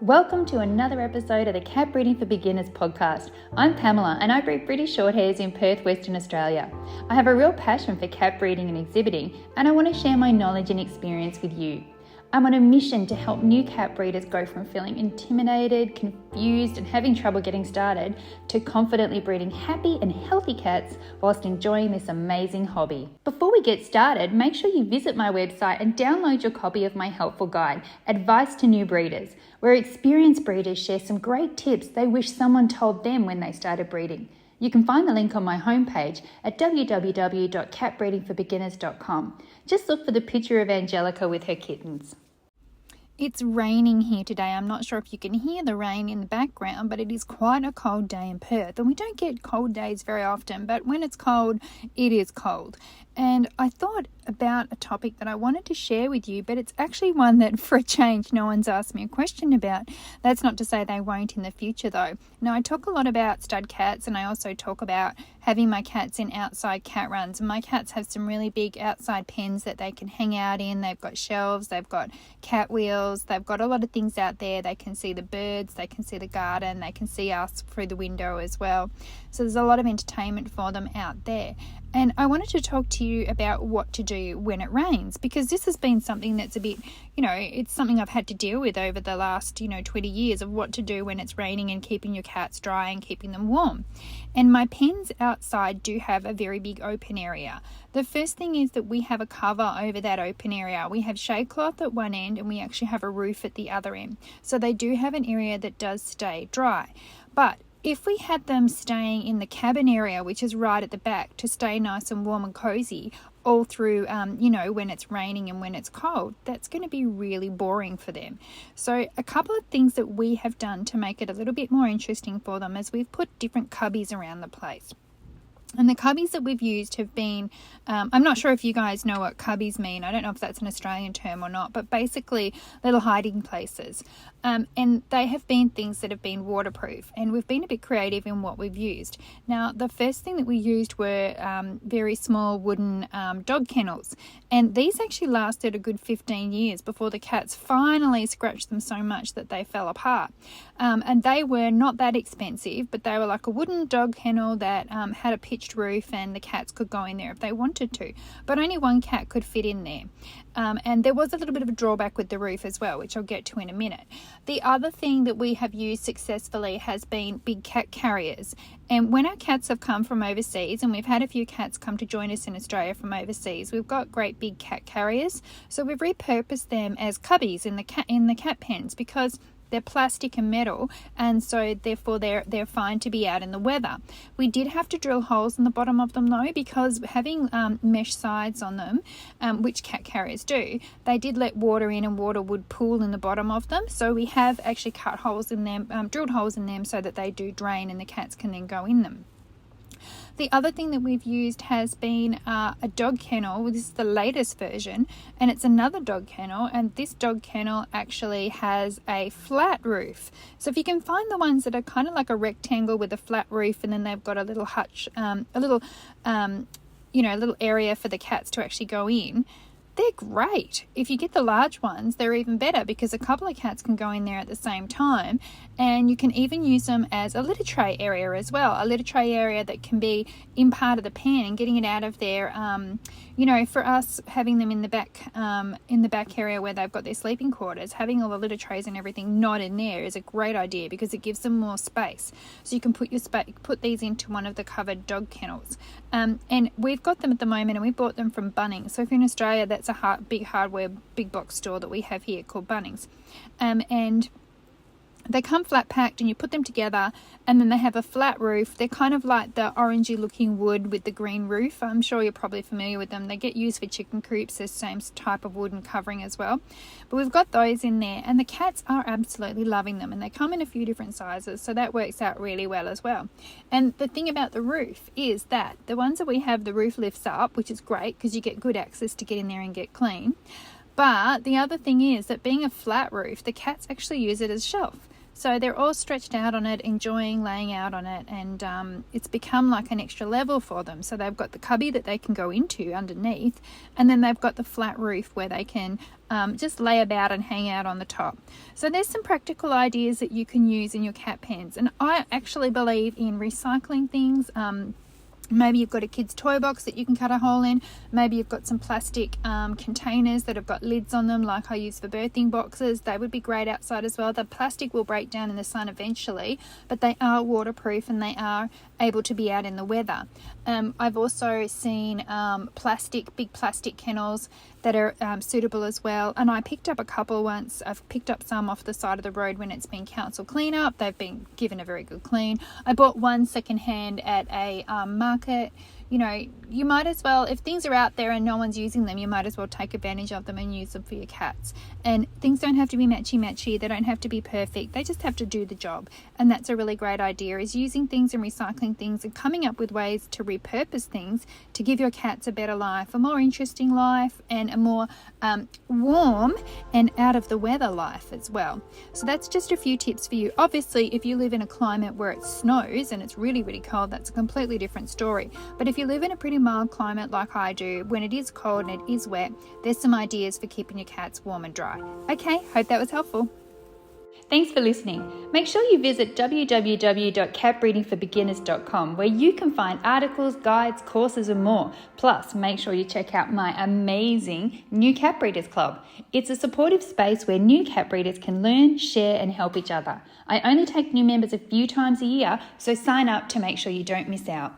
Welcome to another episode of the Cat Breeding for Beginners podcast. I'm Pamela and I breed British Shorthairs in Perth, Western Australia. I have a real passion for cat breeding and exhibiting, and I want to share my knowledge and experience with you. I'm on a mission to help new cat breeders go from feeling intimidated, confused and having trouble getting started to confidently breeding happy and healthy cats whilst enjoying this amazing hobby. Before we get started, make sure you visit my website and download your copy of my helpful guide, Advice to New Breeders, where experienced breeders share some great tips they wish someone told them when they started breeding. You can find the link on my homepage at www.catbreedingforbeginners.com. Just look for the picture of Angelica with her kittens. It's raining here today. I'm not sure if you can hear the rain in the background, but it is quite a cold day in Perth. And we don't get cold days very often, but when it's cold, it is cold. And I thought about a topic that I wanted to share with you, but it's actually one that for a change no one's asked me a question about. That's not to say they won't in the future though. Now I talk a lot about stud cats, and I also talk about having my cats in outside cat runs. And my cats have some really big outside pens that they can hang out in. They've got shelves, they've got cat wheels, they've got a lot of things out there. They can see the birds, they can see the garden, they can see us through the window as well. So there's a lot of entertainment for them out there. And I wanted to talk to you about what to do when it rains, because this has been something that's a bit, it's something I've had to deal with over the last, 20 years of what to do when it's raining and keeping your cats dry and keeping them warm. And my pens outside do have a very big open area. The first thing is that we have a cover over that open area. We have shade cloth at one end and we actually have a roof at the other end. So they do have an area that does stay dry. But if we had them staying in the cabin area, which is right at the back, to stay nice and warm and cozy all through, when it's raining and when it's cold, that's going to be really boring for them. So a couple of things that we have done to make it a little bit more interesting for them is we've put different cubbies around the place. And the cubbies that we've used have been, I'm not sure if you guys know what cubbies mean. I don't know if that's an Australian term or not, but basically little hiding places. And they have been things that have been waterproof, and we've been a bit creative in what we've used. Now, the first thing that we used were very small wooden dog kennels, and these actually lasted a good 15 years before the cats finally scratched them so much that they fell apart. And they were not that expensive, but they were like a wooden dog kennel that had a pitched roof, and the cats could go in there if they wanted to, but only one cat could fit in there. And there was a little bit of a drawback with the roof as well, which I'll get to in a minute. The other thing that we have used successfully has been big cat carriers. And when our cats have come from overseas, and we've had a few cats come to join us in Australia from overseas, we've got great big cat carriers. So we've repurposed them as cubbies in the cat pens, because they're plastic and metal, and so therefore they're fine to be out in the weather. We did have to drill holes in the bottom of them though, because having mesh sides on them, which cat carriers do, they did let water in and water would pool in the bottom of them. So we have actually cut holes in them, drilled holes in them so that they do drain and the cats can then go in them. The other thing that we've used has been a dog kennel. This is the latest version, and it's another dog kennel, and this dog kennel actually has a flat roof. So if you can find the ones that are kind of like a rectangle with a flat roof, and then they've got a little hutch, a little area for the cats to actually go in, they're great. If you get the large ones, they're even better, because a couple of cats can go in there at the same time, and you can even use them as a litter tray area as well. A litter tray area that can be in part of the pen and getting it out of there. For us, having them in the back area where they've got their sleeping quarters, having all the litter trays and everything not in there is a great idea, because it gives them more space. So you can put these into one of the covered dog kennels. And we've got them at the moment, and we bought them from Bunnings. So if you're in Australia, that's a big hardware, big box store that we have here called Bunnings. And they come flat packed, and you put them together, and then they have a flat roof. They're kind of like the orangey looking wood with the green roof. I'm sure you're probably familiar with them. They get used for chicken coops, the same type of wooden covering as well. But we've got those in there, and the cats are absolutely loving them, and they come in a few different sizes, so that works out really well as well. And the thing about the roof is that the ones that we have, the roof lifts up, which is great because you get good access to get in there and get clean. But the other thing is that being a flat roof, the cats actually use it as a shelf. So they're all stretched out on it, enjoying laying out on it, and it's become like an extra level for them. So they've got the cubby that they can go into underneath, and then they've got the flat roof where they can just lay about and hang out on the top. So there's some practical ideas that you can use in your cat pens, and I actually believe in recycling things. Maybe you've got a kid's toy box that you can cut a hole in. Maybe you've got some plastic containers that have got lids on them, like I use for birthing boxes. They would be great outside as well. The plastic will break down in the sun eventually, but they are waterproof and they are able to be out in the weather. I've also seen big plastic kennels that are suitable as well. And I picked up a couple once. I've picked up some off the side of the road when it's been council clean up. They've been given a very good clean. I bought one secondhand at a market. You know, you might as well, if things are out there and no one's using them, you might as well take advantage of them and use them for your cats. And things don't have to be matchy-matchy. They don't have to be perfect. They just have to do the job. And that's a really great idea, is using things and recycling things and coming up with ways to repurpose things to give your cats a better life, a more interesting life, and a more warm and out of the weather life as well. So that's just a few tips for you. Obviously, if you live in a climate where it snows and it's really, really cold, that's a completely different story. But if you live in a pretty mild climate like I do, when it is cold and it is wet, there's some ideas for keeping your cats warm and dry. Okay, hope that was helpful. Thanks for listening. Make sure you visit www.catbreedingforbeginners.com, where you can find articles, guides, courses and more. Plus, make sure you check out my amazing New Cat Breeders Club. It's a supportive space where new cat breeders can learn, share and help each other. I only take new members a few times a year, so sign up to make sure you don't miss out.